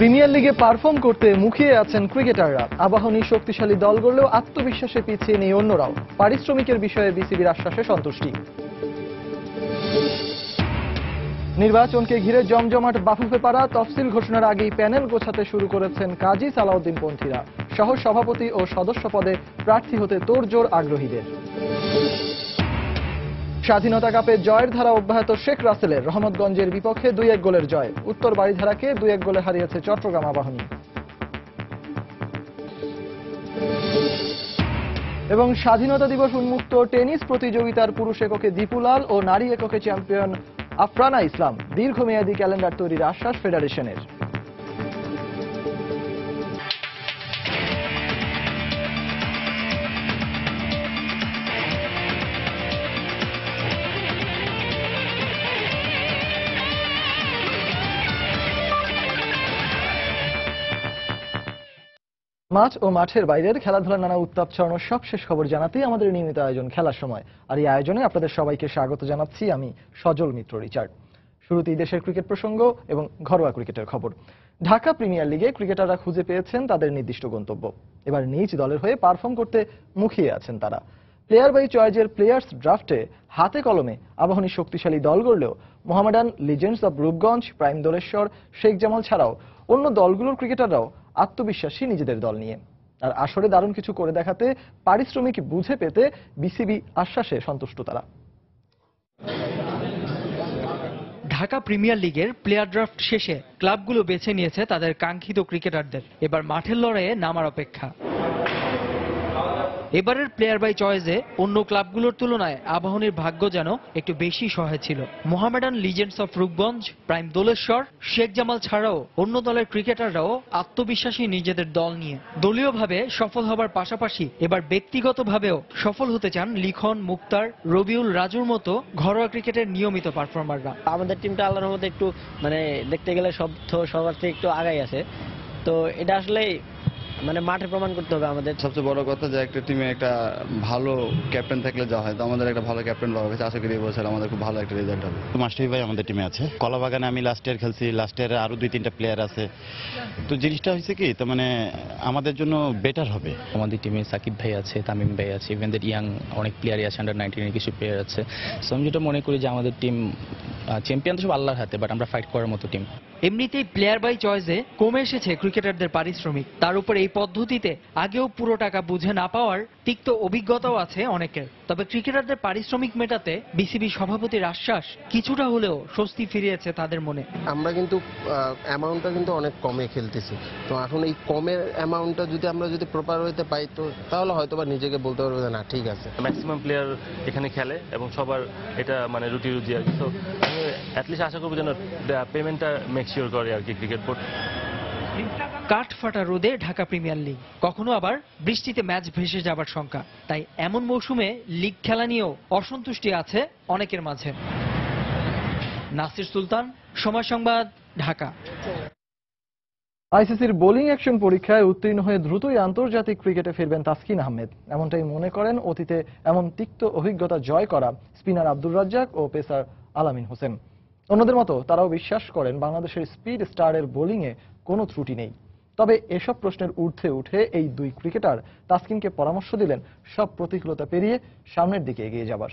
Premier লিগে perform করতে মুখিয়ে আছেন ক্রিকেটাররা। আবাহনী শক্তিশালী দল গড়লেও আত্মবিশ্বাসে পিছিয়ে নেই অন্যরাও। পারিশ্রমিকের বিষয়ে বিসিবির আশ্বাসে সন্তুষ্টি। নির্বাচনকে ঘিরে জমজমাট বাফুফে পাড়া। তফসিল ঘোষণার আগেই প্যানেল গোছাতে শুরু করেছেন কাজী সালাউদ্দিন পন্থীরা। সহ সভাপতি ও সদস্য পদে প্রার্থী হতে তোড়জোড় আগ্রহীদের। স্বাধীনতা কাপে জয়ের ধারা অব্যাহত শেখ রাসেলের। রহমতগঞ্জের বিপক্ষে 2-1 গোলের জয়। উত্তর বারিধারাকে 2-1 গোলে হারিয়েছে চট্টগ্রাম আবাহনী। এবং স্বাধীনতা দিবস উন্মুক্ত টেনিস প্রতিযোগিতার পুরুষ এককে দীপুলাল ও নারী এককে চ্যাম্পিয়ন আফরানা ইসলাম। দীর্ঘমেয়াদী ক্যালেন্ডার তৈরির আশ্বাস ফেডারেশনের। মাঠ ও মাঠের বাইরের খেলাধুলার নানা উত্তাপ ছড়ানোর সবশেষ খবর জানাতেই আমাদের নিয়মিত আয়োজন খেলার সময়। আর এই আয়োজনে আপনাদের সবাইকে স্বাগত জানাচ্ছি আমি সজল মিত্র রিচার্ড। শুরুতেই দেশের ক্রিকেট প্রসঙ্গ এবং ঘরোয়া ক্রিকেটের খবর। ঢাকা প্রিমিয়ার লিগে ক্রিকেটাররা খুঁজে পেয়েছেন তাদের নির্দিষ্ট গন্তব্য। এবার নিজ দলের হয়ে পারফর্ম করতে মুখিয়ে আছেন তারা। প্লেয়ার বাই চয়েজের প্লেয়ার্স ড্রাফটে হাতে কলমে আবাহনী শক্তিশালী দল গড়লেও Mohammedan legends of Rupganj, prime Doleshwar, Sheikh Jamal ছাড়াও অন্য দলগুলোর ক্রিকেটাররাও আত্মবিশ্বাসী নিজেদের দল নিয়ে। আর আসরে দারুণ কিছু করে দেখাতে পারিশ্রমিক বুঝে পেতে বিসিবি আশ্বাসে সন্তুষ্ট তারা। ঢাকা প্রিমিয়ার লিগের প্লেয়ার ড্রাফট শেষে ক্লাবগুলো বেছে নিয়েছে তাদের কাঙ্ক্ষিত ক্রিকেটারদের। এবার মাঠের লড়াইয়ে নামার অপেক্ষা। এবারের প্লেয়ার বাই চয়েসে অন্য ক্লাবগুলোর তুলনায় আবাহনীর ভাগ্য যেন একটু বেশি সহায় ছিল। Mohammedan legends of Rupganj, prime Doleshwar, Sheikh Jamal ছাড়াও অন্য দলের ক্রিকেটাররাও আত্মবিশ্বাসী নিজেদের দল নিয়ে। দলীয়ভাবে সফল হবার পাশাপাশি এবার ব্যক্তিগতভাবেও সফল হতে চান লিখন, মুক্তার, রবিউল, রাজুর মতো ঘরোয়া ক্রিকেটের নিয়মিত পারফর্মাররা। আমাদের টিমটা আল্লাহর মধ্যে একটু দেখতে গেলে সবার থেকে একটু আগাই আছে। তো এটা আসলে মাঠে প্রমাণ করতে হবে আমাদের। সবচেয়ে বড় কথা যে একটা টিমে একটা ভালো ক্যাপ্টেন থাকলে যা হয়, তো আমাদের একটা ভালো ক্যাপ্টেন পাওয়া গেছে। আশা করি এই বছর আমাদের খুব ভালো একটা রেজাল্ট হবে। মাস্টারি ভাই আমাদের টিমে আছে। কলাবাগানে আমি লাস্ট ইয়ার খেলছি, লাস্ট ইয়ারে আরো 2-3টা প্লেয়ার আছে। তো জিনিসটা হয়েছে কি, তো আমাদের জন্য বেটার হবে। আমাদের টিমে সাকিব ভাই আছে, তামিম ভাই আছে, ইভেন দ্যাট ইয়াং অনেক প্লেয়ারই আছে, আন্ডার 19 এর কিছু প্লেয়ার আছে। সো আমি যেটা মনে করি যে আমাদের টিম চ্যাম্পিয়ন তো সব আল্লাহর হাতে, বাট আমরা ফাইট করার মতো টিম। এমনিতেই প্লেয়ার বাই চয়েসে কমে এসেছে ক্রিকেটারদের পারিশ্রমিক। তার উপর এই পদ্ধতিতে আগেও পুরো টাকা বুঝে না পাওয়ার তিক্ত অভিজ্ঞতাও আছে অনেকের। তবে ক্রিকেটারদের পারিশ্রমিক মেটাতে বিসিবি সভাপতির আশ্বাস কিছুটা হলেও স্বস্তি ফিরিয়েছে তাদের মনে। আমরা কিন্তু অ্যামাউন্টটা কিন্তু অনেক কমে খেলতেছি। তো এখন এই কমের অ্যামাউন্টটা আমরা যদি প্রপার হইতে পাই, তো তাহলে হয়তো বা নিজেকে বলতে পারবো যে না ঠিক আছে। ম্যাক্সিমাম প্লেয়ার এখানে খেলে এবং সবার এটা রুটি রুজি আর কি। তো আমি অ্যাটলিস্ট আশা করবো যেন পেমেন্টটা মেক শিওর করে আর কি ক্রিকেট বোর্ড। কাঠ ফাটা রোদে ঢাকা প্রিমিয়ার লিগ, কখনো আবার বৃষ্টিতে ম্যাচ ভেসে যাবার শঙ্কা। তাই এমন মৌসুমে লিগ খেলা নিয়েও অসন্তুষ্টি আছে অনেকের মাঝে। নাসির সুলতান, সময় সংবাদ, ঢাকা। আইসিসির বোলিং অ্যাকশন পরীক্ষায় উত্তীর্ণ হয়ে দ্রুতই আন্তর্জাতিক ক্রিকেটে ফিরবেন তাসকিন আহমেদ। এমনটাই মনে করেন অতীতে এমন তিক্ত অভিজ্ঞতা জয় করা স্পিনার আব্দুর রাজ্জাক ও পেসার আলামিন হোসেন। অন্যদের মতো তারাও বিশ্বাস করেন বাংলাদেশের স্পিড স্টারের বোলিংয়ে কোনো ত্রুটি নেই। তবে এসব প্রশ্নের ঊর্ধ্বে উঠে এই দুই ক্রিকেটার তাসকিনকে পরামর্শ দিলেন সব প্রতিকূলতা পেরিয়ে সামনের দিকে এগিয়ে যাবার।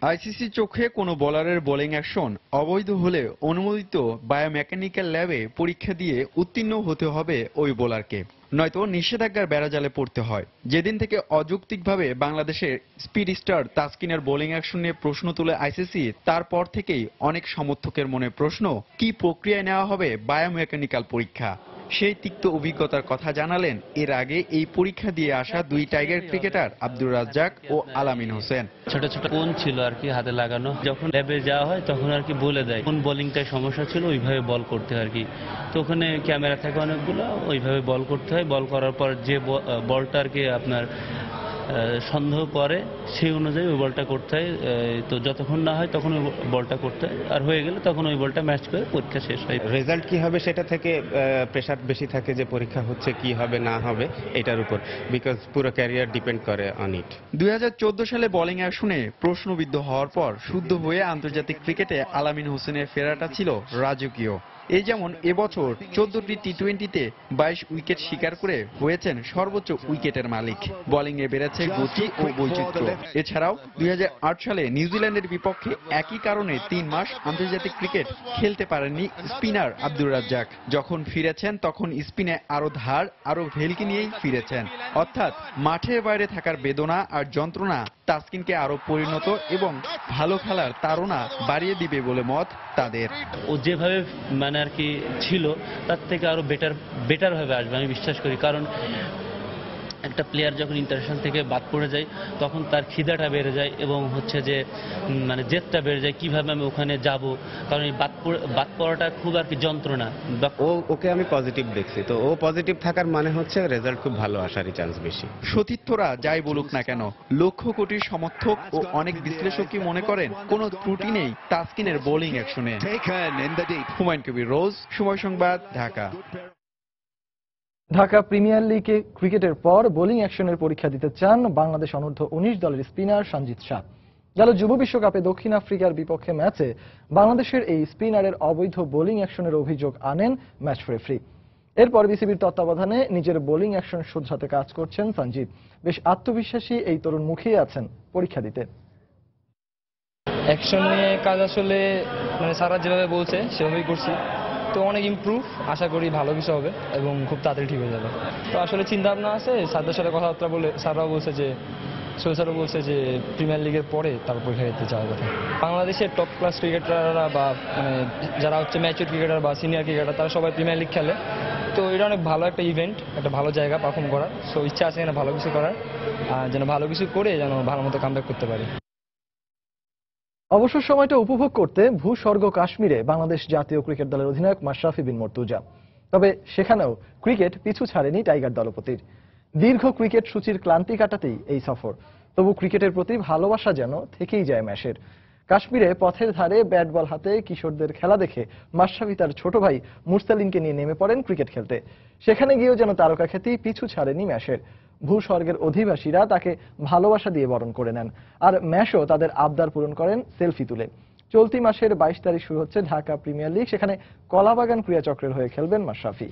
আইসিসি চোখে কোনো বোলারের বোলিং অ্যাকশন অবৈধ হলে অনুমোদিত বায়োমেকানিক্যাল ল্যাবে পরীক্ষা দিয়ে উত্তীর্ণ হতে হবে ওই বোলারকে, নয়তো নিষেধাজ্ঞার বেড়াজালে পড়তে হয়। যেদিন থেকে অযৌক্তিকভাবে বাংলাদেশের স্পিড স্টার তাসকিনের বোলিং অ্যাকশন নিয়ে প্রশ্ন তুলে আইসিসি, তারপর থেকেই অনেক সমর্থকের মনে প্রশ্ন, কি প্রক্রিয়ায় নেওয়া হবে বায়োমেকানিক্যাল পরীক্ষা। সেই তিক্ত অভিজ্ঞতার কথা জানালেন এর আগে এই পরীক্ষা দিয়ে আসা দুই টাইগার ক্রিকেটার আব্দুর রাজ্জাক ও আলামিন হোসেন। ছোট ছোট কোন ছিল আর কি হাতে লাগানো, যখন ল্যাবে যাওয়া হয় তখন আর কি বলে দেয় কোন বোলিংটায় সমস্যা ছিল, ওইভাবে বল করতে হয় আর কি। তো ওখানে ক্যামেরা থাকে অনেকগুলো, ওইভাবে বল করতে হয়। বল করার পর যে বলটা আর কি আপনার সন্দেহ করে সেই অনুযায়ী ওই বলটা করতে হয়। তো যতক্ষণ না হয় তখন ওই বলটা করতে হয়, আর হয়ে গেলে তখন ওই বলটা ম্যাচ করে পরীক্ষা শেষ হয়। রেজাল্ট কি হবে সেটা থেকে প্রেশার বেশি থাকে যে পরীক্ষা হচ্ছে কি হবে না হবে এটার উপর, বিকজ পুরো ক্যারিয়ার ডিপেন্ড করে অন ইট। 2014 সালে বোলিং অ্যাকশনে প্রশ্নবিদ্ধ হওয়ার পর শুদ্ধ হয়ে আন্তর্জাতিক ক্রিকেটে আলামিন হোসেনের ফেরাটা ছিল রাজকীয়। এই যেমন এবছর 14টি টি-20তে 22 উইকেট শিকার করে হয়েছেন সর্বোচ্চ উইকেটের মালিক। বোলিংয়ে বেড়েছে গতি ও বৈচিত্র্য। এছাড়াও 2008 সালে নিউজিল্যান্ডের বিপক্ষে একই কারণে 3 মাস আন্তর্জাতিক ক্রিকেট খেলতে পারেননি স্পিনার আব্দুর রাজ্জাক। যখন ফিরেছেন তখন স্পিনে আরো ধার আরো ভেলকি নিয়েই ফিরেছেন। অর্থাৎ মাঠের বাইরে থাকার বেদনা আর যন্ত্রণা তাসকিনকে আরো পরিণত এবং ভালো খেলার তাড়না বাড়িয়ে দিবে বলে মত তাদের। ও যেভাবে মানে আর কি ছিল তার থেকে আরো বেটার ভাবে আসবে আমি বিশ্বাস করি। কারণ একটা প্লেয়ার যখন ইন্টারন্যাশনাল থেকে বাদ পড়ে যায় তখন তার খিদাটা বেড়ে যায় এবং হচ্ছে যে মানে জেদটা বেড়ে যায় কিভাবে আমি ওখানে যাব। কারণ এই বাদ পড়াটা খুব আর কি যন্ত্রণা। ওকে আমি পজিটিভ দেখছি, তো ও পজিটিভ থাকার মানে হচ্ছে রেজাল্ট খুব ভালো আসারই চান্স বেশি। সতীর্থরা যাই বলুক না কেন, লক্ষ কোটির সমর্থক ও অনেক বিশ্লেষকই মনে করেন কোনো ত্রুটি নেই তাসকিনের বোলিং অ্যাকশনে। হুমায়ুন কবির রোজ, সময় সংবাদ, ঢাকা। ঢাকা প্রিমিয়ার লিগে ক্রিকেটের পর বোলিং অ্যাকশনের পরীক্ষা দিতে চান বাংলাদেশ অনূর্ধ্ব 19 দলের স্পিনার সঞ্জিত শাহ। গেল যুব বিশ্বকাপে দক্ষিণ আফ্রিকার বিপক্ষে ম্যাচে বাংলাদেশের এই স্পিনারের অবৈধ বোলিং অ্যাকশনের অভিযোগ আনেন ম্যাচ রেফারি। এরপর বিসিবির তত্ত্বাবধানে নিজের বোলিং অ্যাকশন শুধরাতে কাজ করছেন সঞ্জিত। বেশ আত্মবিশ্বাসী এই তরুণ মুখিয়ে আছেন পরীক্ষা দিতে। অ্যাকশন নিয়ে কাজ আসলে মানে সারা যেভাবে বলছে সেভাবেই করছি, তো অনেক ইমপ্রুভ, আশা করি ভালো কিছু হবে এবং খুব তাড়াতাড়ি ঠিক হয়ে যাবে। তো আসলে চিন্তা ভাবনা আছে, স্যারদের সাথে কথাবার্তা বলে স্যাররাও বলছে যে স্যারও বলছে যে প্রিমিয়ার লিগের পরে তারপর পরীক্ষা দিতে যাওয়ার কথা। বাংলাদেশের টপ ক্লাস ক্রিকেটাররা বা মানে যারা হচ্ছে ম্যাচুর ক্রিকেটার বা সিনিয়র ক্রিকেটার তারা সবাই প্রিমিয়ার লিগ খেলে, তো এটা অনেক ভালো একটা ইভেন্ট, একটা ভালো জায়গা পারফর্ম করার। সো ইচ্ছা আছে এখানে ভালো কিছু করার, যেন ভালো কিছু করে যেন ভালো মতো কামব্যাক করতে পারি। অবসর সময়টা উপভোগ করতে ভূস্বর্গ কাশ্মীরে বাংলাদেশ জাতীয় ক্রিকেট দলের অধিনায়ক মাশরাফি বিন মর্তুজা। তবে সেখানেও ক্রিকেট পিছু ছাড়েনি টাইগার দলপতির। দীর্ঘ ক্রিকেট সূচির ক্লান্তি কাটাতেই এই সফর। তবু ক্রিকেটের প্রতি ভালোবাসা যেন থেকেই যায় ম্যাশের। কাশ্মীরে পথের ধারে ব্যাট বল হাতে কিশোরদের খেলা দেখে মাশরাফি তার ছোট ভাই মুরসালিনকে নিয়ে নেমে পড়েন ক্রিকেট খেলতে। সেখানে গিয়েও যেন তারকা খ্যাতি পিছু ছাড়েনি ম্যাশের। ভূস্বর্গের অধিবাসীরা তাকে ভালোবাসা দিয়ে বরণ করে নেন, আর ম্যাশও তাদের আবদার পূরণ করেন সেলফি তুলে। চলতি মাসের 22 তারিখ শুরু হচ্ছে ঢাকা প্রিমিয়ার লিগ, সেখানে কলাবাগান ক্রীড়াচক্রের হয়ে খেলবেন মাশরাফি।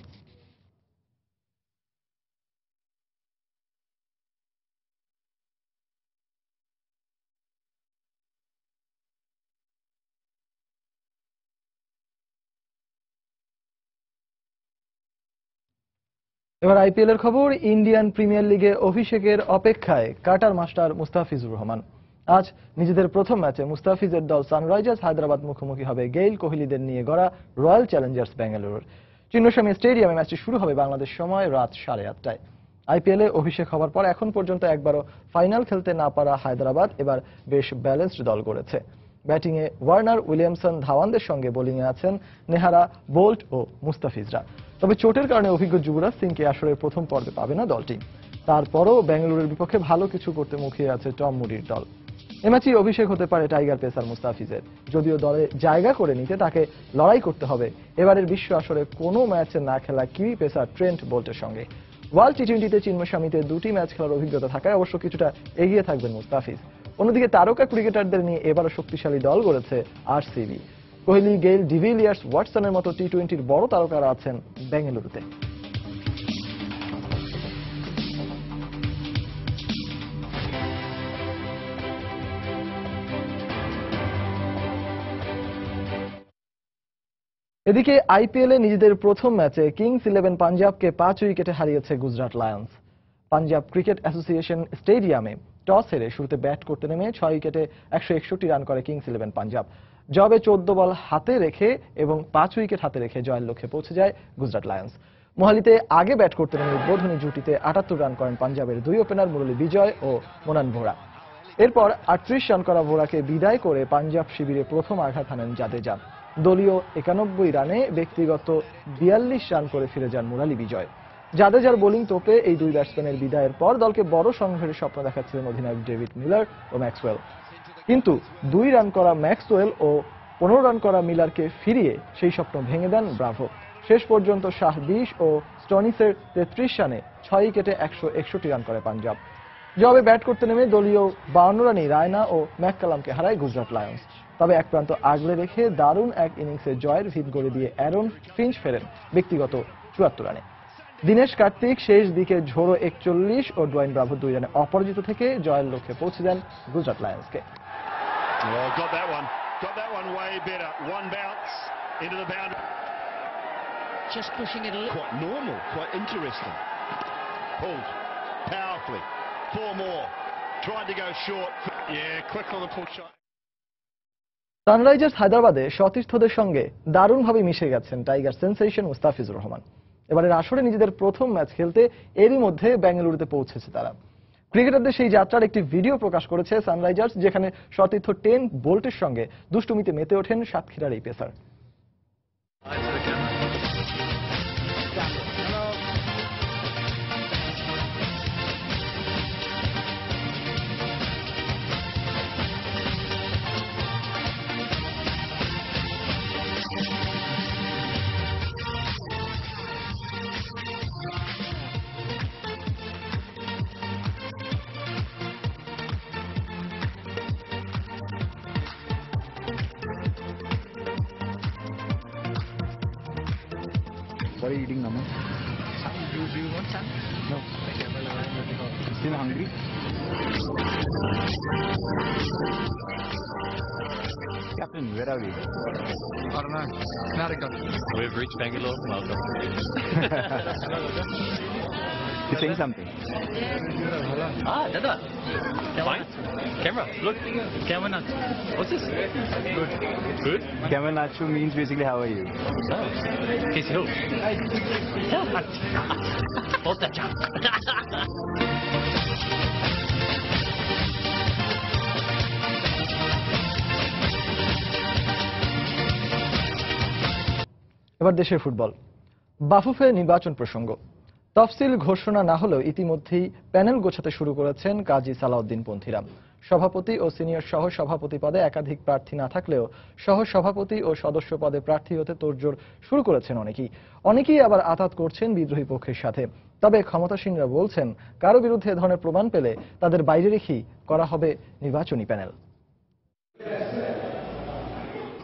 এবার আইপিএল এর খবর। ইন্ডিয়ান প্রিমিয়ার লিগে অভিষেকের অপেক্ষায় কাটার মাস্টার মুস্তাফিজুর রহমান। আজ নিজেদের প্রথম ম্যাচে মুস্তাফিজের দল সানরাইজার্স হায়দ্রাবাদ মুখোমুখি হবে গেইল কোহলিদের নিয়ে গড়া রয়্যাল চ্যালেঞ্জার্স বেঙ্গালুরুর। চিন্নস্বামী স্টেডিয়ামে ম্যাচটি শুরু হবে বাংলাদেশ সময় রাত 8:30টায়। আইপিএলে অভিষেক হওয়ার পর এখন পর্যন্ত একবারও ফাইনাল খেলতে না পারা হায়দ্রাবাদ এবার বেশ ব্যালেন্সড দল গড়েছে। ব্যাটিংয়ে ওয়ার্নার, উইলিয়ামসন, ধাওয়ানদের সঙ্গে বোলিংয়ে আছেন নেহারা, বোল্ট ও মুস্তাফিজরা। তবে চোটের কারণে অভিজ্ঞ যুবরাজ সিংকে আসরের প্রথম পর্বে পাবে না দলটি। তারপরও বেঙ্গালুরুর বিপক্ষে ভালো কিছু করতে মুখিয়ে আছে টম মুডির দল। এ ম্যাচেই অভিষেক হতে পারে টাইগার পেসার মুস্তাফিজের। যদিও দলে জায়গা করে নিতে তাকে লড়াই করতে হবে এবারের বিশ্ব আসরে কোনো ম্যাচে না খেলা কিউই পেসার ট্রেন্ট বোল্টের সঙ্গে। ওয়ার্ল্ড টি-20তে চিন্মস্বামীতে 2টি ম্যাচ খেলার অভিজ্ঞতা থাকায় অবশ্য কিছুটা এগিয়ে থাকবেন মুস্তাফিজ। অন্যদিকে তারকা ক্রিকেটারদের নিয়ে এবারও শক্তিশালী দল গড়েছে আরসিবি। কোহলি, গেইল, ডিভিলিয়ার্স, ওয়াটসনের মতো টি-20র বড় তারকারা আছেন বেঙ্গালুরুতে। এদিকে আইপিএলে নিজেদের প্রথম ম্যাচে কিংস 11 পাঞ্জাবকে 5 উইকেটে হারিয়েছে Gujarat Lions. Punjab cricket association স্টেডিয়ামে টস হেরে শুরুতে ব্যাট করতে নেমে 6 উইকেটে 161 রান করে কিংস 11 পাঞ্জাব। জবে 14 বল হাতে রেখে এবং 5 উইকেট হাতে রেখে জয়ের লক্ষ্যে পৌঁছে যায় গুজরাট লায়ন্স। মোহালিতে আগে ব্যাট করতে নেমে উদ্বোধনী জুটিতে 78 রান করেন পাঞ্জাবের 2 ওপেনার মুরলী বিজয় ও মোনান ভোরা। এরপর 38 রান করা ভোরাকে বিদায় করে পাঞ্জাব শিবিরে প্রথম আঘাত হানেন জাদেজা। দলীয় 91 রানে ব্যক্তিগত 42 রান করে ফিরে যান মুরালি বিজয়। জাদেজার বোলিং তোপে এই দুই ব্যাটসম্যানের বিদায়ের পর দলকে বড় সংঘের স্বপ্ন দেখাচ্ছিলেন অধিনায়ক ডেভিড মিলার ও ম্যাক্সওয়েল। কিন্তু 2 রান করা ম্যাক্সওয়েল ও 15 রান করা মিলারকে ফিরিয়ে সেই স্বপ্ন ভেঙে দেন ব্রাভো। শেষ পর্যন্ত শাহ 20 ও স্টনিসের 33 রানে 6 উইকেটে 161 রান করে পাঞ্জাব। জবে ব্যাট করতে নেমে দলীয় 52 রানেই রায়না ও ম্যাককালামকে হারায় গুজরাট লায়ন্স। তবে এক প্রান্ত আগলে রেখে দারুণ এক ইনিংসে জয়ের ভিত গড়ে দিয়ে অ্যারন ফিঞ্চ ফেরেন ব্যক্তিগত 74 রানে। দীনেশ কার্তিক শেষ দিকে ঝোড়ো 41 ও ডোয়াইন ব্রাভো 2 রানে অপরাজিত থেকে জয়ের লক্ষ্যে পৌঁছে দেন Gujarat লায়ন্সকে। Got that one way better. One bounce into the boundary. Just pushing it a little. Quite normal, quite interesting. Pulled powerfully. 4 more. Tried to go short. Yeah, quick on the pull shot. Sunrisers হায়দ্রাবাদে সতীর্থদের সঙ্গে দারুণভাবে মিশে গেছেন tiger sensation Mustafizur Rahman. এবারের আসরে নিজেদের প্রথম match খেলতে এরই মধ্যে বেঙ্গালুরুতে পৌঁছেছে তারা। ক্রিকেটারদের সেই যাত্রার একটি ভিডিও প্রকাশ করেছে সানরাইজার্স, যেখানে সতীর্থ টেন বোল্টের সঙ্গে দুষ্টুমিতে মেতে ওঠেন সাতক্ষীরার এই pacer. What are you eating, Naman? Do you want some? No. Still hungry? Captain, where are we? I don't know. Naragal. We've reached Bangalore. Welcome. You're saying something? Ah, Dada. Fine. Camera. Look. Camera. What's this? Good. Good? Camel Nacho means basically how are you? Oh. He's who? What's that? এবার দেশের football. Bafufe নির্বাচন প্রসঙ্গ। তফসিল ঘোষণা না হলেও ইতিমধ্যেই panel গোছাতে শুরু করেছেন কাজী সালাউদ্দিন পন্থীরা। সভাপতি ও সিনিয়র সহ সভাপতি পদে একাধিক প্রার্থী না থাকলেও সহ সভাপতি ও সদস্য পদে প্রার্থী হতে তোড়জোড় শুরু করেছেন অনেকেই আবার আঁতাত করছেন বিদ্রোহী পক্ষের সাথে। তবে ক্ষমতাসীনরা বলছেন কারো বিরুদ্ধে এ ধরনের প্রমাণ পেলে তাদের বাইরে রেখেই করা হবে নির্বাচনী প্যানেল।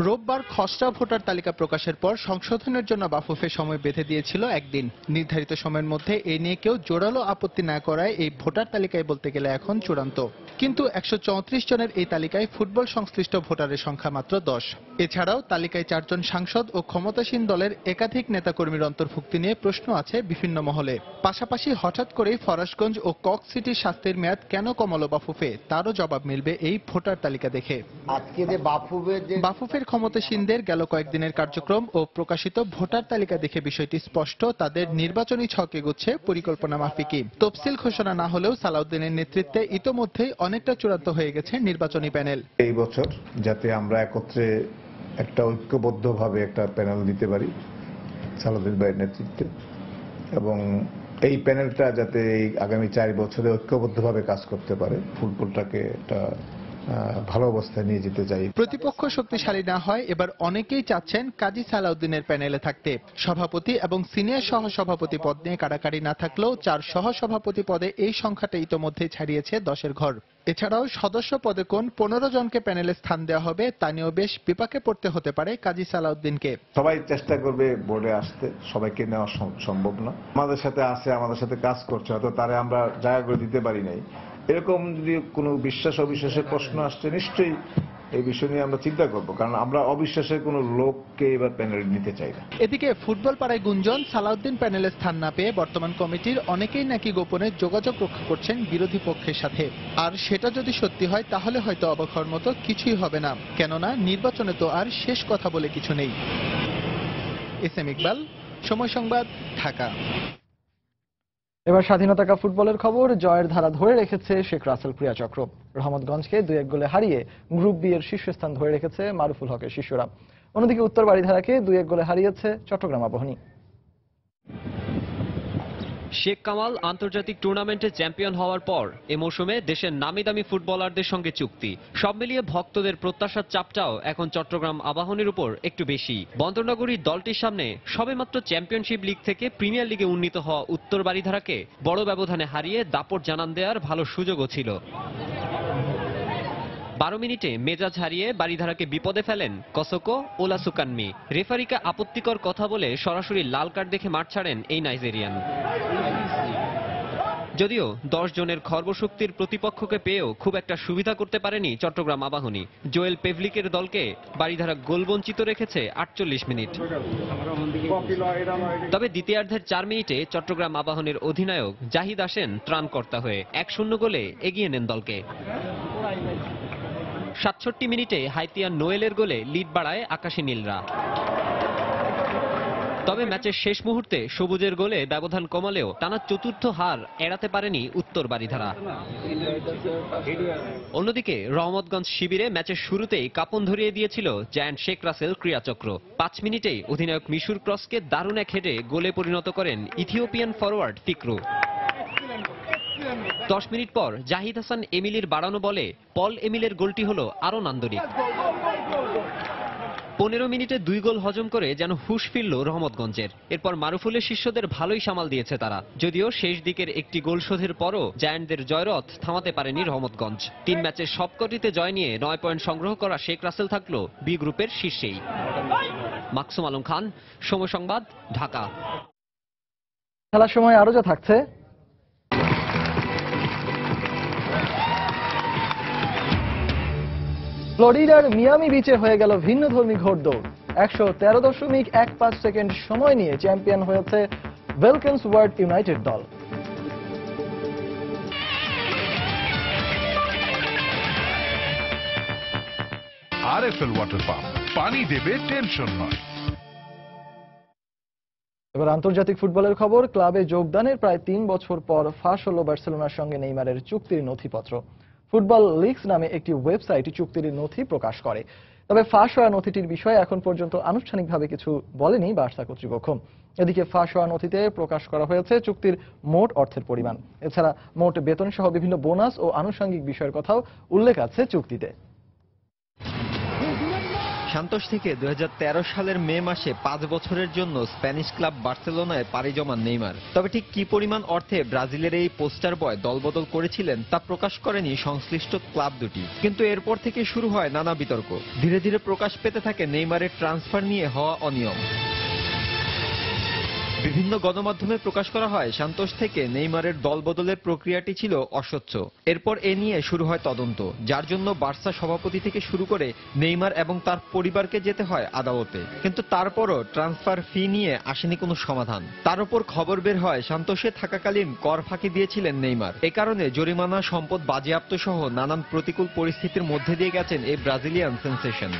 রোববার খসড়া ভোটার তালিকা প্রকাশের পর সংশোধনের জন্য বাফুফে সময় বেঁধে দিয়েছিল একদিন। নির্ধারিত সময়ের মধ্যে এ নিয়ে কেউ জোরালো আপত্তি না করায় এই ভোটার তালিকায় বলতে গেলে এখন চূড়ান্ত। কিন্তু 134 জনের এই তালিকায় ফুটবল সংশ্লিষ্ট ভোটারের সংখ্যা মাত্র 10। এছাড়াও তালিকায় 4 জন সাংসদ ও ক্ষমতাসীন দলের একাধিক নেতাকর্মীর অন্তর্ভুক্তি নিয়ে প্রশ্ন আছে বিভিন্ন মহলে। পাশাপাশি হঠাৎ করেই ফরাশগঞ্জ ও কক্স সিটির শাস্তির মেয়াদ কেন কমালো বাফুফে, তারও জবাব মিলবে এই ভোটার তালিকা দেখে। আজকে যে বাফুফের ক্ষমতাসীনদের গেল কয়েকদিনের কার্যক্রম ও প্রকাশিত ভোটার তালিকা দেখে বিষয়টি স্পষ্ট, তাদের নির্বাচনী ছক এগোচ্ছে পরিকল্পনা মাফিকই। তফসিল ঘোষণা না হলেও সালাউদ্দিনের নেতৃত্বে ইতোমধ্যেই অনেকটা চূড়ান্ত হয়ে গেছে নির্বাচনী প্যানেল। এই বছর যাতে আমরা একত্রে একটা ঐক্যবদ্ধভাবে একটা প্যানেল দিতে পারি সালাউদ্দিন ভাইয়ের নেতৃত্বে, এবং এই প্যানেলটা যাতে এই আগামী 4 বছরে ঐক্যবদ্ধভাবে কাজ করতে পারে, ফুটবলটাকে একটা ভালো অবস্থায় নিয়ে যেতে চাই। প্রতিপক্ষ শক্তিশালী না হয় এবার অনেকেই চাচ্ছেন কাজী সালাউদ্দিনের প্যানেলে থাকতে। সভাপতি এবং সিনিয়র সহ সভাপতি পদ নিয়ে কাড়াকাড়ি না থাকলেও 4 সহ সভাপতি পদে এই সংখ্যাটা ইতোমধ্যেই ছাড়িয়েছে 10-এর ঘর। এছাড়াও সদস্য পদে কোন 15 জনকে প্যানেলে স্থান দেওয়া হবে তা নিয়েও বেশ বিপাকে পড়তে হতে পারে কাজী সালাউদ্দিনকে। সবাই চেষ্টা করবে বোর্ডে আসতে, সবাইকে নেওয়া সম্ভব না। আমাদের সাথে আছে, আমাদের সাথে কাজ করছে, হয়তো তারা আমরা জায়গা করে দিতে পারি নাই। এরকম যদি কোনো বিশ্বাস অবিশ্বাসের প্রশ্ন আসছে, নিশ্চয়ই এই বিষয় নিয়ে আমরা চিন্তা করব, কারণ আমরা অবিশ্বাসের কোনো লোককে এবার প্যানেলে নিতে চাই না। এদিকে ফুটবল পাড়ায় গুঞ্জন, সালাউদ্দিন প্যানেলে স্থান না পেয়ে বর্তমান কমিটির অনেকেই নাকি গোপনে যোগাযোগ রক্ষা করছেন বিরোধী পক্ষের সাথে। আর সেটা যদি সত্যি হয় তাহলে হয়তো অবাক হওয়ার মতো কিছুই হবে না, কেননা নির্বাচনে তো আর শেষ কথা বলে কিছু নেই। এস.এম. ইকবাল, সময় সংবাদ, ঢাকা। এবার স্বাধীনতা কাপ ফুটবলের খবর। জয়ের ধারা ধরে রেখেছে শেখ রাসেল ক্রীড়া চক্র। রহমতগঞ্জকে 2-1 গোলে হারিয়ে গ্রুপ বি এর শীর্ষস্থান ধরে রেখেছে মারুফুল হকের শিষ্যরা। অন্যদিকে উত্তর বারিধারাকে 2-1 গোলে হারিয়েছে চট্টগ্রাম আবাহনী। শেখ কামাল আন্তর্জাতিক টুর্নামেন্টে চ্যাম্পিয়ন হওয়ার পর এ মৌসুমে দেশের নামিদামি ফুটবলারদের সঙ্গে চুক্তি। সব মিলিয়ে ভক্তদের প্রত্যাশার চাপটাও এখন চট্টগ্রাম আবাহনীর উপর একটু বেশি। বন্দরনগরীর দলটির সামনে সবেমাত্র চ্যাম্পিয়নশিপ লিগ থেকে প্রিমিয়ার লিগে উন্নীত হওয়া উত্তর বারিধারাকে বড় ব্যবধানে হারিয়ে দাপট জানান দেওয়ার ভালো সুযোগও ছিল। 12 মিনিটে মেজাজ হারিয়ে বারিধারাকে বিপদে ফেলেন কসোকো ওলাসুকানমি। রেফারিকে আপত্তিকর কথা বলে সরাসরি লাল কার্ড দেখে মাঠ ছাড়েন এই নাইজেরিয়ান। যদিও 10 জনের খর্বশক্তির প্রতিপক্ষকে পেয়েও খুব একটা সুবিধা করতে পারেনি চট্টগ্রাম আবাহনী। জোয়েল পেভলিকের দলকে বারিধারা গোলবঞ্চিত রেখেছে 48 মিনিট। তবে দ্বিতীয়ার্ধের 4 মিনিটে চট্টগ্রাম আবাহনীর অধিনায়ক জাহিদ আসেন ত্রাণকর্তা হয়ে 1-0 গোলে এগিয়ে নেন দলকে। 67 মিনিটে হাইতিয়ান নোয়েলের গোলে লিড বাড়ায় আকাশী নীলরা। তবে ম্যাচের শেষ মুহূর্তে সবুজের গোলে ব্যবধান কমালেও টানা চতুর্থ হার এড়াতে পারেনি উত্তর বারিধারা। অন্যদিকে রহমতগঞ্জ শিবিরে ম্যাচের শুরুতেই কাঁপন ধরিয়ে দিয়েছিল জায়ান্ট শেখ রাসেল ক্রীড়াচক্র। 5 মিনিটেই অধিনায়ক মিশুর ক্রসকে দারুণ এক হেডে গোলে পরিণত করেন ইথিওপিয়ান ফরওয়ার্ড ফিকরু। 10 মিনিট পর জাহিদ হাসান এমিলির বাড়ানো বলে পল এমিলের গোলটি হলো আরো নান্দনিক। 15 মিনিটে 2 গোল হজম করে যেন হুঁশ ফিরল রহমতগঞ্জের। এরপর মারুফুলের শিষ্যদের ভালোই সামাল দিয়েছে তারা। যদিও শেষ দিকের একটি গোল শোধের পরও জায়ান্টদের জয়রথ থামাতে পারেনি রহমতগঞ্জ। 3 ম্যাচের সবকটিতে জয় নিয়ে 9 পয়েন্ট সংগ্রহ করা শেখ রাসেল থাকলো বি গ্রুপের শীর্ষেই। মাকসুম আলম খান, সময় সংবাদ, ঢাকা। খেলার সময় আরো যা থাকছে। ফ্লোরিডার মিয়ামি বিচে হয়ে গেল ভিন্নধর্মী ঘোড়দৌড়। 113.15 সেকেন্ড সময় নিয়ে চ্যাম্পিয়ন হয়েছে ওয়েলকেন্স ওয়ার্ড ইউনাইটেড দল। আরএফএল ওয়াটার পাম্প, পানি দেবে টেনশন নয়। এবার আন্তর্জাতিক ফুটবলের খবর। ক্লাবে যোগদানের প্রায় 3 বছর পর ফাঁস হল বার্সেলোনার সঙ্গে নেইমারের চুক্তির নথিপত্র। ফুটবল লিগস নামে একটি ওয়েবসাইট চুক্তির নথি প্রকাশ করে। তবে ফাঁস হওয়া নথিটির বিষয়ে এখন পর্যন্ত আনুষ্ঠানিকভাবে কিছু বলেনি বার্সা কর্তৃপক্ষ। এদিকে ফাঁস হওয়া নথিতে প্রকাশ করা হয়েছে চুক্তির মোট অর্থের পরিমাণ। এছাড়া মোট বেতন সহ বিভিন্ন বোনাস ও আনুষঙ্গিক বিষয়ের কথাও উল্লেখ আছে চুক্তিতে। সান্তোস থেকে 2013 সালের মে মাসে 5 বছরের জন্য স্প্যানিশ ক্লাব বার্সেলোনায় পাড়ি জমান নেইমার। তবে ঠিক কি পরিমাণ অর্থে ব্রাজিলের এই পোস্টার বয় দলবদল করেছিলেন তা প্রকাশ করেনি সংশ্লিষ্ট ক্লাব দুটি। কিন্তু এরপর থেকে শুরু হয় নানা বিতর্ক। ধীরে ধীরে প্রকাশ পেতে থাকে নেইমারের ট্রান্সফার নিয়ে হওয়া অনিয়ম। বিভিন্ন গণমাধ্যমে প্রকাশ করা হয় সান্তোস থেকে নেইমারের দলবদলের প্রক্রিয়াটি ছিল অস্বচ্ছ। এরপর এ নিয়ে শুরু হয় তদন্ত, যার জন্য বার্সা সভাপতি থেকে শুরু করে নেইমার এবং তার পরিবারকে যেতে হয় আদালতে। কিন্তু তারপরও ট্রান্সফার ফি নিয়ে আসেনি কোনো সমাধান। তার উপর খবর বের হয় সান্তোসে থাকাকালীন কর ফাঁকি দিয়েছিলেন নেইমার। এ কারণে জরিমানা, সম্পদ বাজেয়াপ্ত সহ নানান প্রতিকূল পরিস্থিতির মধ্যে দিয়ে গেছেন এই ব্রাজিলিয়ান সেন্সেশন।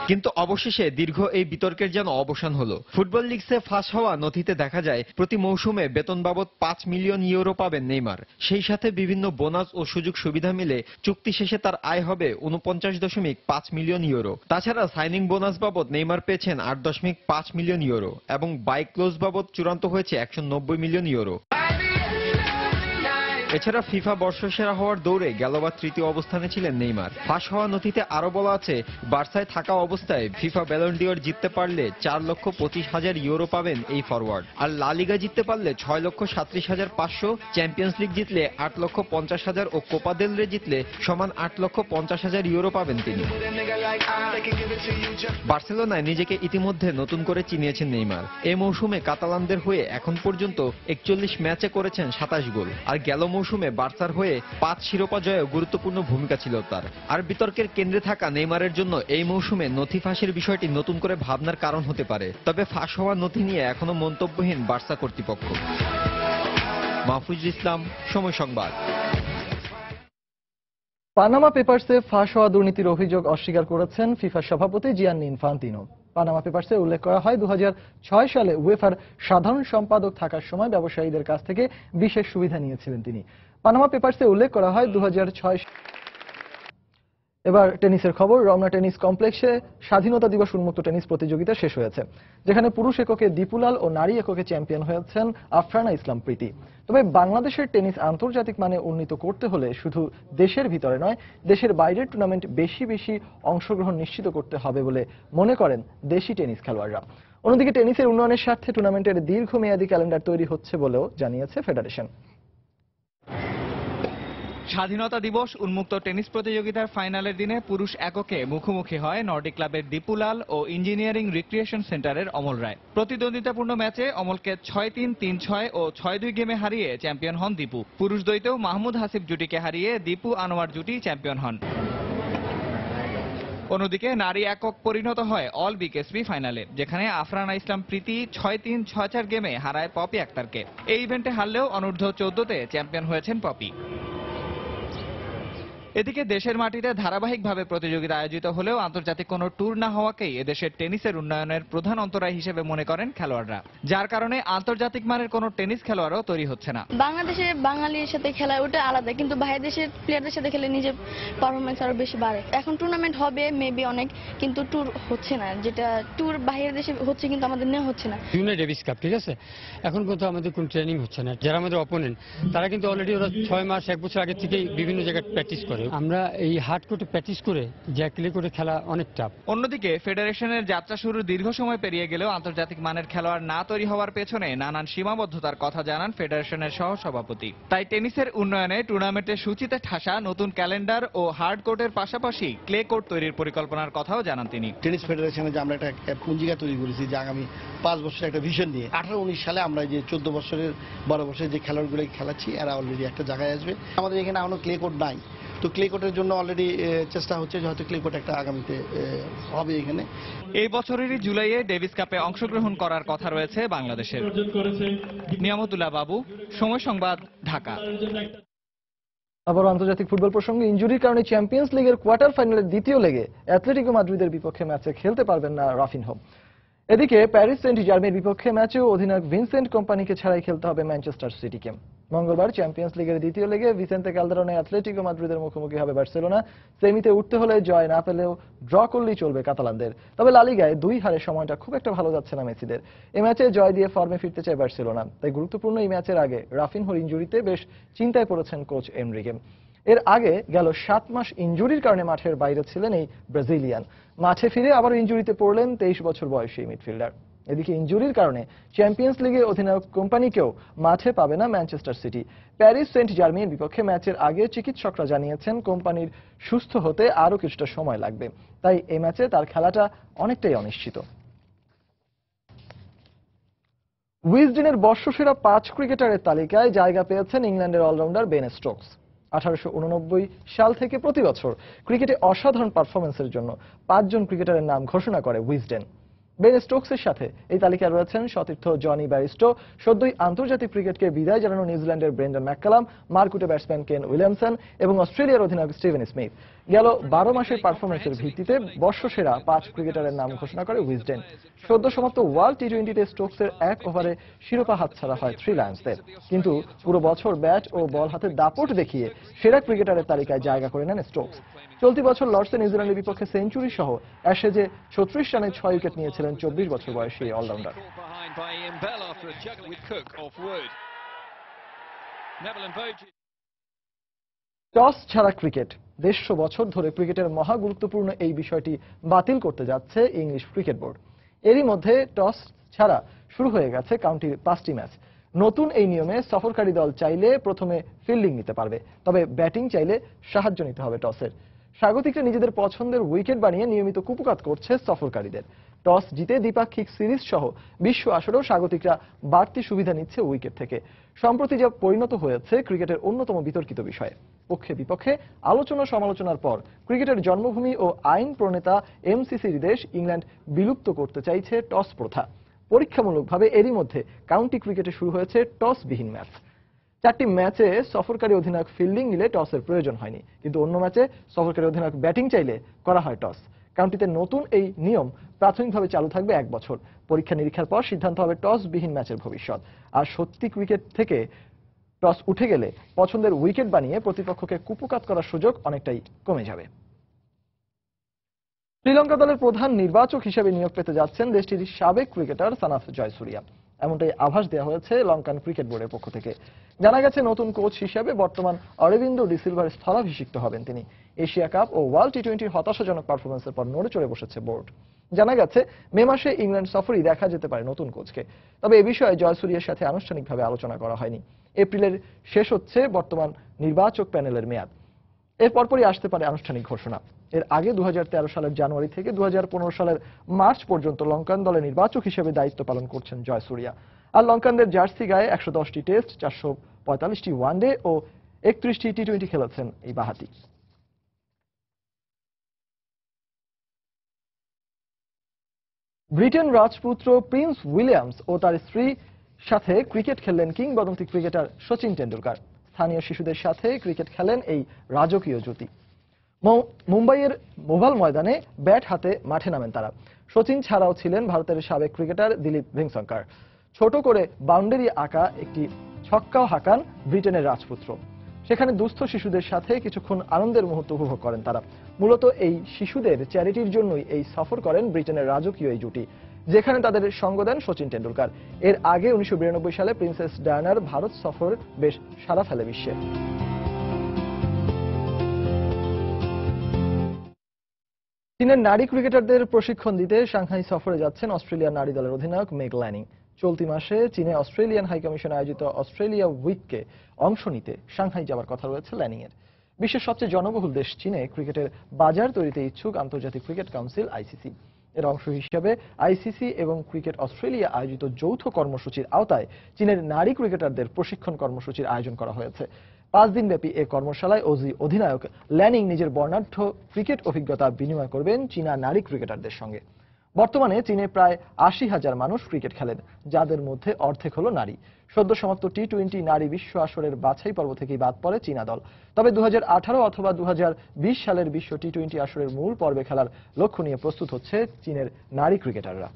কিন্তু অবশেষে দীর্ঘ এই বিতর্কের যেন অবসান হলো। ফুটবল লিগসে ফাঁস হওয়া নথিতে দেখা যায় প্রতি মৌসুমে বেতন বাবদ 5 মিলিয়ন ইউরো পাবেন নেইমার। সেই সাথে বিভিন্ন বোনাস ও সুযোগ সুবিধা মিলে চুক্তি শেষে তার আয় হবে 49.5 মিলিয়ন ইউরো। তাছাড়া সাইনিং বোনাস বাবদ নেইমার পেয়েছেন 8.5 মিলিয়ন ইউরো এবং বাই ক্লোজ বাবদ চূড়ান্ত হয়েছে 190 মিলিয়ন ইউরো। এছাড়া ফিফা বর্ষসেরা হওয়ার দৌড়ে গেলবার 3য় অবস্থানে ছিলেন নেইমার। ফাঁস হওয়া নথিতে আরো বলা আছে বার্সায় থাকা অবস্থায় ফিফা ব্যালন ডিওর জিততে পারলে 4,25,000 ইউরো পাবেন এই ফরওয়ার্ড। আর লা লিগা জিততে পারলে 6,37,500, চ্যাম্পিয়ন্স লিগ জিতলে 8,50,000 ও কোপা দেল রে জিতলে সমান 8,50,000 ইউরো পাবেন তিনি। বার্সেলোনায় নিজেকে ইতিমধ্যে নতুন করে চিনিয়েছেন নেইমার। এই মৌসুমে কাতালানদের হয়ে এখন পর্যন্ত 41 ম্যাচে করেছেন 27 গোল। আর গেল মৌসুমে বার্সার হয়ে 5 শিরোপা জয়ে গুরুত্বপূর্ণ ভূমিকা ছিল তার। আর বিতর্কের কেন্দ্রে থাকা নেইমারের জন্য এই মৌসুমে নথি ফাঁসের বিষয়টি নতুন করে ভাবনার কারণ হতে পারে। তবে ফাঁস হওয়া নথি নিয়ে এখনো মন্তব্যহীন বার্সা কর্তৃপক্ষ। মাহফুজুল ইসলাম, সময় সংবাদ। পানামা পেপারসে ফাঁস হওয়া দুর্নীতির অভিযোগ অস্বীকার করেছেন ফিফা সভাপতি জিয়ান্নি ইনফান্তিনো। পানামা পেপারসে উল্লেখ করা হয় 2006 সালে উয়েফার সাধারণ সম্পাদক থাকার সময় ব্যবসায়ীদের কাছ থেকে বিশেষ সুবিধা নিয়েছিলেন তিনি। পানামা পেপারসে উল্লেখ করা হয় 2006। এবার টেনিসের খবর। রমনা টেনিস কমপ্লেক্সে স্বাধীনতা দিবস উন্মুক্ত টেনিস প্রতিযোগিতা শেষ হয়েছে, যেখানে পুরুষ এককে দীপুলাল ও নারী এককে চ্যাম্পিয়ন হয়েছেন আফরানা ইসলাম প্রীতি। তবে বাংলাদেশের টেনিস আন্তর্জাতিক মানে উন্নীত করতে হলে শুধু দেশের ভিতরে নয়, দেশের বাইরের টুর্নামেন্ট বেশি বেশি অংশগ্রহণ নিশ্চিত করতে হবে বলে মনে করেন দেশি টেনিস খেলোয়াড়রা। অন্যদিকে টেনিসের উন্নয়নের স্বার্থে টুর্নামেন্টের দীর্ঘমেয়াদী ক্যালেন্ডার তৈরি হচ্ছে বলেও জানিয়েছে ফেডারেশন। স্বাধীনতা দিবস উন্মুক্ত টেনিস প্রতিযোগিতার ফাইনালের দিনে পুরুষ এককে মুখোমুখি হয় নর্ডিক ক্লাবের দীপুলাল ও ইঞ্জিনিয়ারিং রিক্রিয়েশন সেন্টারের অমল রায়। প্রতিদ্বন্দ্বিতাপূর্ণ ম্যাচে অমলকে 6-3, 3-6 ও 6-2 গেমে হারিয়ে চ্যাম্পিয়ন হন দীপু। পুরুষ দ্বৈতেও মাহমুদ হাসিব জুটিকে হারিয়ে দীপু আনোয়ার জুটি চ্যাম্পিয়ন হন। অন্যদিকে নারী একক পরিণত হয় অল বিকেএসপি ফাইনালে, যেখানে আফরানা ইসলাম প্রীতি 6-3, 6-4 গেমে হারায় পপি আক্তারকে। এই ইভেন্টে হারলেও অনূর্ধ্ব 14তে চ্যাম্পিয়ন হয়েছেন পপি। এদিকে দেশের মাটিতে ধারাবাহিকভাবে প্রতিযোগিতা আয়োজিত হলেও আন্তর্জাতিক কোনো ট্যুর না হওয়াকেই এদেশের টেনিসের উন্নয়নের প্রধান অন্তরায় হিসেবে মনে করেন খেলোয়াড়রা, যার কারণে আন্তর্জাতিক মানের কোনো টেনিস খেলোয়াড়ও তৈরি হচ্ছে না। বাংলাদেশে বাঙালির সাথে খেলা ওটা আলাদা, কিন্তু বাইরের দেশের প্লেয়ারদের সাথে খেলে নিজের পারফরমেন্স আরো বেশি বাড়ে। এখন টুর্নামেন্ট হবে মেবি অনেক, কিন্তু ট্যুর হচ্ছে না। যেটা ট্যুর বাইরের দেশে হচ্ছে কিন্তু আমাদের নেওয়া হচ্ছে না। জুনিয়র ডেভিস কাপ, ঠিক আছে, এখন কিন্তু আমাদের কোনো ট্রেনিং হচ্ছে না। যারা আমাদের অপোনেন্ট তারা কিন্তু অলরেডি ওরা 6 মাস 1 বছর আগে থেকেই বিভিন্ন জায়গায় প্র্যাকটিস করে। আমরা এই হার্ড কোর্টে প্র্যাকটিস করে জ্যাকলে করে খেলা অনেক টাফ। অন্যদিকে ফেডারেশনের যাত্রা শুরুর দীর্ঘ সময় পেরিয়ে গেলেও আন্তর্জাতিক মানের খেলোয়াড় না তৈরি হওয়ার পেছনে নানান সীমাবদ্ধতার কথা জানান ফেডারেশনের সহসভাপতি। তাই টেনিসের উন্নয়নে টুর্নামেন্টের সূচিতে ঠাসা নতুন ক্যালেন্ডার ও হার্ড কোর্টের পাশাপাশি ক্লে কোর্ট তৈরির পরিকল্পনার কথাও জানান তিনি। টেনিস ফেডারেশনে যে আমরা একটা পুঞ্জিকা তৈরি করেছি, যে আগামী 5 বছরের একটা ভিশন নিয়ে 18-19 সালে আমরা যে 14 বছরের 12 বছরের যে খেলোয়াড়গুলো খেলাচ্ছি এরা অলরেডি একটা জায়গায় আসবে। আমাদের এখানে এখনো ক্লে কোর্ট নাই, তো ক্লে কোর্টের জন্য অলরেডি চেষ্টা হচ্ছে যে হয়তো ক্লে কোর্ট একটা আগামীতে হবে এখানে। এই বছরেরই জুলাইয়ে ডেভিস কাপে অংশগ্রহণ করার কথা রয়েছে বাংলাদেশের। নিয়ামতুল্লাহ বাবু, সময় সংবাদ, ঢাকা। আবার আন্তর্জাতিক ফুটবল প্রসঙ্গে ইনজুরির কারণে চ্যাম্পিয়ন্স লিগের কোয়ার্টার ফাইনালের দ্বিতীয় লেগে অ্যাথলেটিকো মাদ্রিদের বিপক্ষে ম্যাচে খেলতে পারবেন না রাফিনহো। এদিকে প্যারিস সেন্ট জার্মের বিপক্ষে ম্যাচেও অধিনায়ক ভিনসেন্ট কোম্পানিকে ছাড়াই খেলতে হবে ম্যানচেস্টার সিটিকে। মঙ্গলবার চ্যাম্পিয়ন্স লিগের দ্বিতীয় লেগে ভিসেন্তে ক্যালদেরনে অ্যাথলেটিকো মাদ্রিদের মুখোমুখি হবে বার্সেলোনা। সেমিতে উঠতে হলে জয় না পেলেও ড্র করলেই চলবে কাতালানদের। তবে লা লিগায় 2 হারের সময়টা খুব একটা ভালো যাচ্ছে না মেসিদের। এই ম্যাচে জয় দিয়ে ফর্মে ফিরতে চায় বার্সেলোনা। তাই গুরুত্বপূর্ণ এই ম্যাচের আগে রাফিনহোর ইনজুরিতে বেশ চিন্তায় পড়েছেন কোচ এনরিকে। এর আগে গেল 7 মাস ইনজুরির কারণে মাঠের বাইরে ছিলেন এই ব্রাজিলিয়ান। মাঠে ফিরে আবার ইনজুরিতে পড়লেন 23 বছর বয়সী মিডফিল্ডার। এদিকে ইনজুরির কারণে চ্যাম্পিয়ন্স লিগে অধিনায়ক কোম্পানিকেও মাঠে পাবে না ম্যানচেস্টার সিটি। প্যারিস সেন্ট জার্মের বিপক্ষে ম্যাচের আগে চিকিৎসকরা জানিয়েছেন কোম্পানির সুস্থ হতে আরও কিছুটা সময় লাগবে। তাই এই ম্যাচে তার খেলাটা অনেকটাই অনিশ্চিত। উইজডেনের বর্ষসেরা 5 ক্রিকেটারের তালিকায় জায়গা পেয়েছেন ইংল্যান্ডের অলরাউন্ডার বেন স্টোকস। 1889 সাল থেকে প্রতি বছর ক্রিকেটে অসাধারণ পারফরমেন্সের জন্য 5 জন ক্রিকেটারের নাম ঘোষণা করে উইজডেন। বেন স্টোকসের সাথে এই তালিকায় রয়েছেন সতীর্থ জনি ব্যারিস্টো, সদ্যই আন্তর্জাতিক ক্রিকেটকে বিদায় জানানো নিউজিল্যান্ডের ব্রেন্ডন ম্যাককালাম, মারকুটে ব্যাটসম্যান কেন উইলিয়ামসন এবং অস্ট্রেলিয়ার অধিনায়ক স্টিভেন স্মিথ। গেল 12 মাসের পারফরমেন্সের ভিত্তিতে বর্ষসেরা 5 ক্রিকেটারের নাম ঘোষণা করে উইজডেন। সদ্য সমাপ্ত ওয়ার্ল্ড টি20তে স্টোকসের 1 ওভারে শিরোপা হাতছাড়া হয় 3 লায়ন্সদের, কিন্তু পুরো বছর ব্যাট ও বল হাতে দাপট দেখিয়ে সেরা ক্রিকেটারের তালিকায় জায়গা করে নেন স্টোকস। চলতি বছর লর্ডসে নিউজিল্যান্ডের বিপক্ষে সেঞ্চুরি সহ অ্যাশেজে 36 রানে 6 উইকেট নিয়েছিলেন 24 বছর বয়সী অলরাউন্ডার। টস ছাড়া ক্রিকেট 150 বছর ধরে ক্রিকেটের মহা গুরুত্বপূর্ণ এই বিষয়টি বাতিল করতে যাচ্ছে ইংলিশ ক্রিকেট বোর্ড। এরই মধ্যে টস ছাড়া শুরু হয়ে গেছে কাউন্টির 5টি ম্যাচ। নতুন এই নিয়মে সফরকারী দল চাইলে প্রথমে ফিল্ডিং নিতে পারবে, তবে ব্যাটিং চাইলে সাহায্য নিতে হবে টসের। স্বাগতিকরা নিজেদের পছন্দের উইকেট বানিয়ে নিয়মিত কুপকাত করছে সফরকারীদের। টস জিতে দ্বিপাক্ষিক সিরিজ সহ বিশ্ব আসরেও স্বাগতিকরা বাড়তি সুবিধা নিচ্ছে উইকেট থেকে। সম্প্রতি যা পরিণত হয়েছে ক্রিকেটের অন্যতম বিতর্কিত বিষয়ে। পক্ষে বিপক্ষে আলোচনা সমালোচনার পর ক্রিকেটের জন্মভূমি ও আইন প্রণেতা এমসিসির দেশ ইংল্যান্ড বিলুপ্ত করতে চাইছে টস প্রথা। পরীক্ষামূলকভাবে এরই মধ্যে কাউন্টি ক্রিকেটে শুরু হয়েছে টসবিহীন ম্যাচ। 4টি ম্যাচে সফরকারী অধিনায়ক ফিল্ডিং নিলে টসের প্রয়োজন হয়নি, কিন্তু অন্য ম্যাচে সফরকারী অধিনায়ক ব্যাটিং চাইলে করা হয় টস। কাউন্টিতে নতুন এই নিয়ম প্রাথমিকভাবে চালু থাকবে 1 বছর। পরীক্ষা নিরীক্ষার পর সিদ্ধান্ত হবে টসবিহীন ম্যাচের ভবিষ্যৎ। আর সত্যি ক্রিকেট থেকে টস উঠে গেলে পছন্দের উইকেট বানিয়ে প্রতিপক্ষকে কুপকাত করার সুযোগ অনেকটাই কমে যাবে। শ্রীলঙ্কা দলের প্রধান নির্বাচক হিসেবে নিয়োগ পেতে যাচ্ছেন দেশটির সাবেক ক্রিকেটার সানাথ জয়সুরিয়া। এমনটাই আভাস দেওয়া হয়েছে লঙ্কান ক্রিকেট বোর্ডের পক্ষ থেকে। জানা গেছে নতুন কোচ হিসেবে বর্তমান অরবিন্দ ডিসিলভার স্থলাভিষিক্ত হবেন তিনি। এশিয়া কাপ ও ওয়ার্ল্ড টি20 হতাশাজনক পারফরমেন্সের পর নড়ে চড়ে বসেছে বোর্ড। জানা গেছে মে মাসে ইংল্যান্ড সফরই দেখা যেতে পারে নতুন কোচকে। তবে এ বিষয়ে জয়সূরিয়ার সাথে আনুষ্ঠানিকভাবে আলোচনা করা হয়নি। এপ্রিলের শেষ হচ্ছে বর্তমান নির্বাচক প্যানেলের মেয়াদ। এর পরপরই আসতে পারে আনুষ্ঠানিক ঘোষণা। এর আগে 2013 সালের জানুয়ারি থেকে 2015 সালের মার্চ পর্যন্ত লঙ্কান দলের নির্বাচক হিসেবে দায়িত্ব পালন করছেন জয়সূরিয়া। আর লঙ্কানদের জার্সি গায়ে 110টি টেস্ট, 445টি ওয়ানডে ও 31টি টি-20 খেলেছেন এই বাঁহাতি। ব্রিটেন রাজপুত্র প্রিন্স উইলিয়ামস ও তার স্ত্রী সাথে ক্রিকেট খেললেন কিংবদন্তি ক্রিকেটার সচিন টেন্ডুলকার। স্থানীয় শিশুদের সাথে ক্রিকেট খেলেন এই রাজকীয় জুটি। মুম্বাইয়ের মোভাল ময়দানে ব্যাট হাতে মাঠে নামেন তারা। সচিন ছাড়াও ছিলেন ভারতের সাবেক ক্রিকেটার দিলীপ ভেঙ্কসরকার। ছোট করে বাউন্ডারি আঁকা একটি ছক্কাও হাঁকান ব্রিটেনের রাজপুত্র। সেখানে দুস্থ শিশুদের সাথে কিছুক্ষণ আনন্দের মুহূর্ত উপভোগ করেন তারা। মূলত এই শিশুদের চ্যারিটির জন্যই এই সফর করেন ব্রিটেনের রাজকীয় এই জুটি, যেখানে তাদের সঙ্গ দেন সচিন টেন্ডুলকার। এর আগে 1992 সালে প্রিন্সেস ডায়ানার ভারত সফর বেশ সাড়া ফেলে বিশ্বে। চীনের নারী ক্রিকেটারদের প্রশিক্ষণ দিতে সাংহাই সফরে যাচ্ছেন অস্ট্রেলিয়ার নারী দলের অধিনায়ক মেগ ল্যানিং। চলতি মাসে চীনে অস্ট্রেলিয়ান হাইকমিশন আয়োজিত অস্ট্রেলিয়া উইককে অংশ নিতে সাংহাই যাওয়ার কথা রয়েছে ল্যানিং এর। বিশ্বের সবচেয়ে জনবহুল দেশ চীনে ক্রিকেটের বাজার তৈরিতে ইচ্ছুক আন্তর্জাতিক ক্রিকেট কাউন্সিল আইসিসি। এর অংশ হিসেবে আইসিসি এবং ক্রিকেট অস্ট্রেলিয়া আয়োজিত যৌথ কর্মসূচির আওতায় চীনের নারী ক্রিকেটারদের প্রশিক্ষণ কর্মসূচির আয়োজন করা হয়েছে। 5 দিনব্যাপী এ কর্মশালায় অধিনায়ক ল্যানিং নিজের বর্ণাঢ্য ক্রিকেট অভিজ্ঞতা বিনিময় করবেন চীনা নারী ক্রিকেটারদের সঙ্গে। বর্তমানে চীনে প্রায় 80,000 মানুষ ক্রিকেট খেলেন, যাদের মধ্যে অর্ধেক হল নারী। সদ্য সমাপ্ত টি-20 নারী বিশ্ব আসরের বাছাই পর্ব থেকেই বাদ পড়ে চীনা দল। তবে 2018 অথবা 2020 সালের বিশ্ব টি-20 আসরের মূল পর্বে খেলার লক্ষ্য নিয়ে প্রস্তুত হচ্ছে চীনের নারী ক্রিকেটাররা।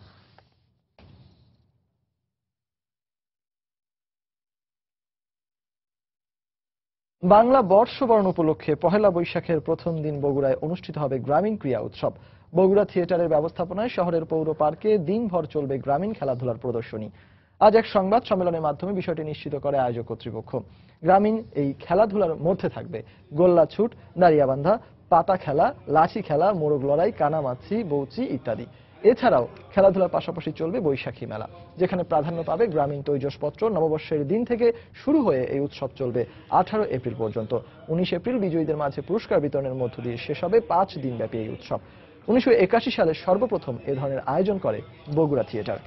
বাংলা বর্ষবরণ উপলক্ষে পহেলা বৈশাখের প্রথম দিন বগুড়ায় অনুষ্ঠিত হবে গ্রামীণ ক্রীড়া উৎসব। বগুড়া থিয়েটারের ব্যবস্থাপনায় শহরের পৌর পার্কে দিনভর চলবে গ্রামীণ খেলাধুলার প্রদর্শনী। আজ এক সংবাদ সম্মেলনের মাধ্যমে বিষয়টি নিশ্চিত করে আয়োজক কর্তৃপক্ষ। গ্রামীণ এই খেলাধুলার মধ্যে থাকবে গোল্লা ছুট, দাঁড়িয়াবান্ধা, পাতা খেলা, লাঠি খেলা, মোরগ লড়াই, কানামাছি, বৌচি ইত্যাদি। এছাড়াও খেলাধুলার পাশাপাশি চলবে বৈশাখী মেলা, যেখানে প্রাধান্য পাবে গ্রামীণ তৈজসপত্র। নববর্ষের দিন থেকে শুরু হয়ে এই উৎসব চলবে 18 এপ্রিল পর্যন্ত। 19 এপ্রিল বিজয়ীদের মাঝে পুরস্কার বিতরণের মধ্য দিয়ে শেষ হবে 5 দিনব্যাপী এই উৎসব। 1981 সালে সর্বপ্রথম এ ধরনের আয়োজন করে বগুড়া থিয়েটার।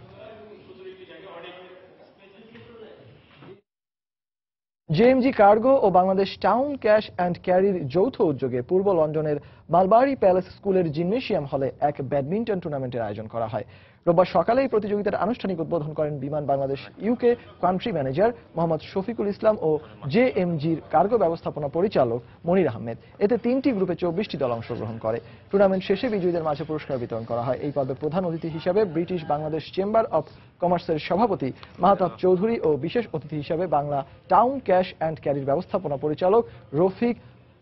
জেএমজি কার্গো ও বাংলাদেশ টাউন ক্যাশ অ্যান্ড ক্যারির যৌথ উদ্যোগে পূর্ব লন্ডনের মালবারি প্যালেস স্কুলের জিমনেশিয়াম হলে এক ব্যাডমিন্টন টুর্নামেন্টের আয়োজন করা হয়। রোববার সকালে এই প্রতিযোগিতার আনুষ্ঠানিক উদ্বোধন করেন Biman Bangladesh UK country manager Mohammad Shafiqul Islam ও জেএমজির কার্গো ব্যবস্থাপনা পরিচালক মনির আহমেদ। এতে 3টি গ্রুপে 24টি দল অংশগ্রহণ করে। টুর্নামেন্ট শেষে বিজয়ীদের মাঝে পুরস্কার বিতরণ করা হয়। এই পর্বে প্রধান অতিথি হিসেবে ব্রিটিশ বাংলাদেশ চেম্বার অব কমার্সের সভাপতি মাহতাব চৌধুরী ও বিশেষ অতিথি হিসেবে বাংলা টাউন ক্যাশ অ্যান্ড ক্যারির ব্যবস্থাপনা পরিচালক রফিক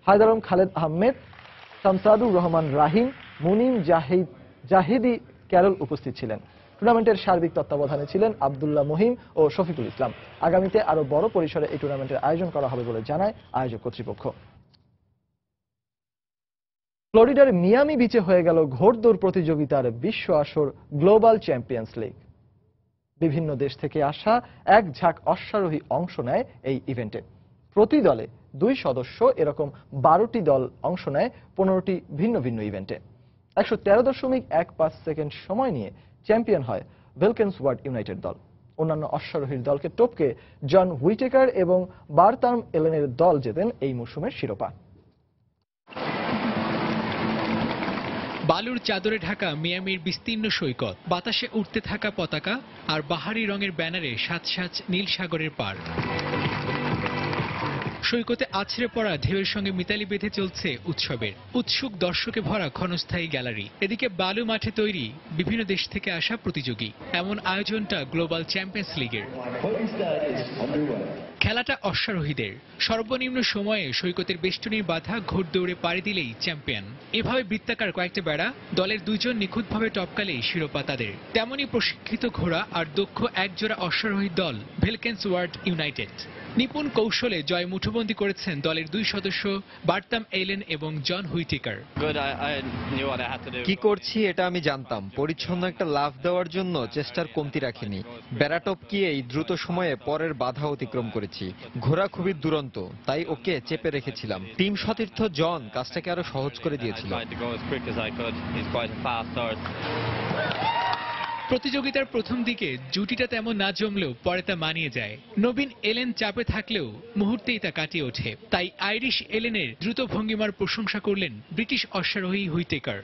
হায়দারম, খালেদ আহমেদ, শামসাদুর রহমান রাহিম, মুনিম জাহিদি ক্যারল উপস্থিত ছিলেন। টুর্নামেন্টের সার্বিক তত্ত্বাবধানে ছিলেন আব্দুল্লাহ মহিম ও শফিকুল ইসলাম। আগামীতে আরো বড় পরিসরে এই টুর্নামেন্টের আয়োজন করা হবে বলে জানায় আয়োজক কর্তৃপক্ষ। ফ্লোরিডার মিয়ামি বিচে হয়ে গেল ঘোড়দৌড় প্রতিযোগিতার বিশ্ব আসর গ্লোবাল চ্যাম্পিয়ন্স লিগ। বিভিন্ন দেশ থেকে আসা এক ঝাঁক অশ্বারোহী অংশ নেয় এই ইভেন্টে। প্রতি দলে 2 সদস্য, এরকম 12টি দল অংশ নেয় 15টি ভিন্ন ভিন্ন ইভেন্টে। 113.15 সেকেন্ড সময় নিয়ে চ্যাম্পিয়ন হয় ভেলকেন্সওয়ার্ড ইউনাইটেড দল। অন্যান্য অশ্বারোহীর দলকে টপকে জন হুইটেকার এবং বারতার্ম এলেনের দল জেতেন এই মৌসুমের শিরোপা। বালুর চাদরে ঢাকা মিয়ামির বিস্তীর্ণ সৈকত, বাতাসে উঠতে থাকা পতাকা আর বাহারি রঙের ব্যানারে সাজ সাজ নীল সাগরের পার। সৈকতে আছড়ে পড়া ঢেউয়ের সঙ্গে মিতালি বেঁধে চলছে উৎসবের। উৎসুক দর্শকে ভরা ক্ষণস্থায়ী গ্যালারি। এদিকে বালু মাঠে তৈরি বিভিন্ন দেশ থেকে আসা প্রতিযোগী। এমন আয়োজনটা গ্লোবাল চ্যাম্পিয়ন্স লিগের। খেলাটা অশ্বারোহীদের। সর্বনিম্ন সময়ে সৈকতের বেষ্টনীর বাধা ঘোড়দৌড়ে পাড়ি দিলেই চ্যাম্পিয়ন। এভাবে বৃত্তাকার কয়েকটা বেড়া, দলের 2 জন নিখুঁতভাবে টপকালেই শিরোপা তাদের। তেমনই প্রশিক্ষিত ঘোড়া আর দক্ষ একজোড়া অশ্বারোহী দল ভেলকেন্সওয়ার্ড ইউনাইটেড। নিপুণ কৌশলে জয় মুঠোফোন বাক্যবন্দী করেছেন দলের দুই সদস্য বার্তাম এলেন এবং জন হুইটেকার। কি করছি এটা আমি জানতাম। পরিচ্ছন্ন একটা লাফ দেওয়ার জন্য চেষ্টার কমতি রাখিনি। বেড়াটপকিয়েই দ্রুত সময়ে পরের বাধা অতিক্রম করেছি। ঘোড়া খুবই দুরন্ত, তাই ওকে চেপে রেখেছিলাম। টিম সতীর্থ জন কাজটাকে আরো সহজ করে দিয়েছিল। প্রতিযোগিতার প্রথম দিকে জুটিটা তেমন না জমলেও পরে তা মানিয়ে যায়। নবীন এলেন চাপে থাকলেও মুহূর্তেই তা কাটিয়ে ওঠে। তাই আইরিশ এলেনের দ্রুত ভঙ্গিমার প্রশংসা করলেন ব্রিটিশ অশ্বারোহী হুইটেকার।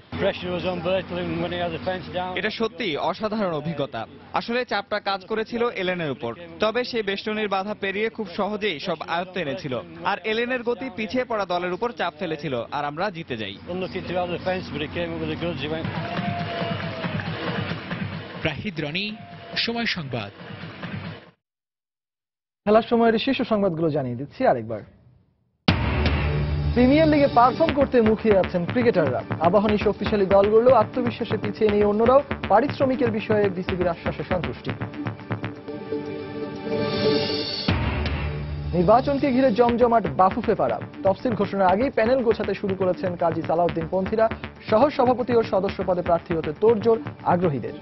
এটা সত্যি অসাধারণ অভিজ্ঞতা। আসলে চাপটা কাজ করেছিল এলেনের উপর, তবে সেই বেষ্টনীর বাধা পেরিয়ে খুব সহজেই সব আয়ত্তে এনেছিল। আর এলেনের গতি পিছিয়ে পড়া দলের উপর চাপ ফেলেছিল, আর আমরা জিতে যাই। রাহিদ রনি, সময় সংবাদ। খেলার সময়ের শীর্ষ সংবাদগুলো জানিয়ে দিচ্ছি আরেকবার। প্রিমিয়ার লিগে পারফর্ম করতে মুখিয়ে আছেন ক্রিকেটাররা। আবাহনী শক্তিশালী দলগুলো আত্মবিশ্বাসে পিছিয়ে নিয়ে অন্যরাও পারিশ্রমিকের বিষয়ে বিসিবির আশ্বাসে সন্তুষ্টি। নির্বাচনকে ঘিরে জমজমাট বাফুফে পাড়া। তফসিল ঘোষণার আগেই প্যানেল গোছাতে শুরু করেছেন কাজী সালাউদ্দিন পন্থীরা। সহ সভাপতি ও সদস্য পদে প্রার্থী হতে তোড়জোড় আগ্রহীদের।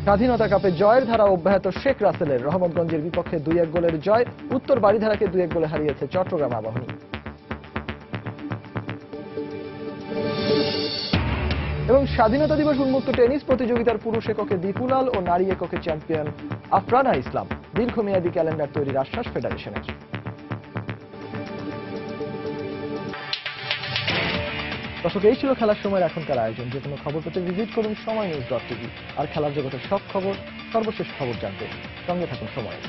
স্বাধীনতা কাপে জয়ের ধারা অব্যাহত শেখ রাসেলের। রহমতগঞ্জের বিপক্ষে 2-1 গোলের জয়। উত্তর বারিধারাকে 2-1 গোলে হারিয়েছে চট্টগ্রাম আবাহনী। এবং স্বাধীনতা দিবস উন্মুক্ত টেনিস প্রতিযোগিতার পুরুষ এককে দীপুলাল ও নারী এককে চ্যাম্পিয়ন আফরানা ইসলাম। দীর্ঘমেয়াদী ক্যালেন্ডার তৈরির আশ্বাস ফেডারেশনের। দর্শক, এই ছিল খেলার সময়ের এখনকার আয়োজন। যে কোনো খবর পেতে ভিজিট করুন সময়নিউজ.tv। আর খেলার জগতের সব খবর, সর্বশেষ খবর জানতে সঙ্গে থাকুন সময়।